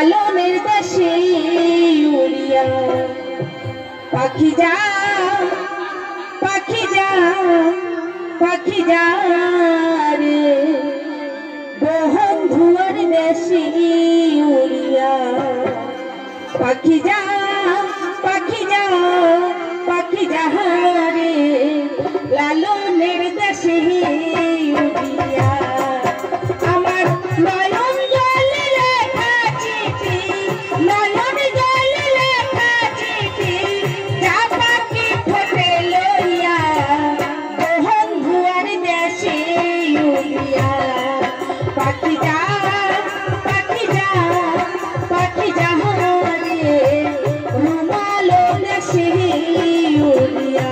লালনের দেশে উড়িয়া পাখি যা পাখি যা পাখি যা রে বন্ধুয়ার দেশে উড়িয়া পাখি যা পাখি যা পাখি যা রে লালনের দেশে উড়িয়া আমার নয়ন জলে লেখা চিঠি নয়ন জলে লেখা চিঠি যা পাখি ফোটে লইয়া বন্ধুয়ার দেশে উড়িয়া পাখি যা পাখি যা পাখি যা রে রুমালো দেশে উড়িয়া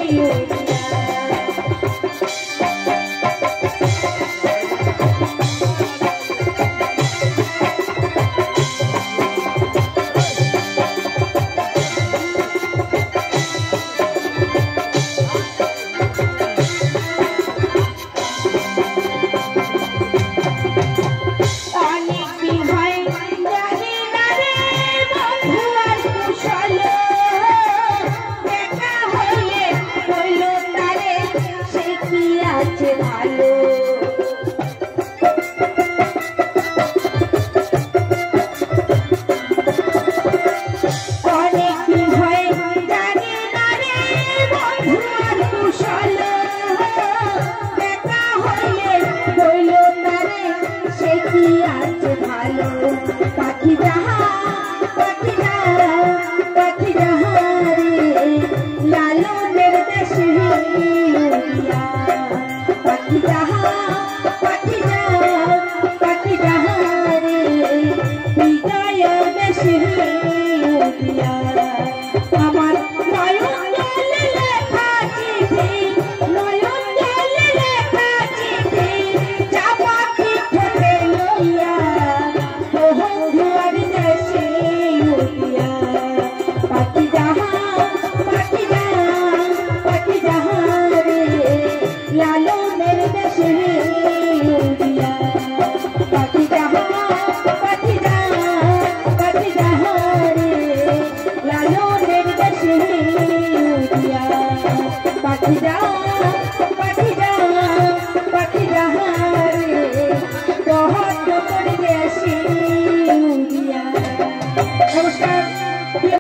you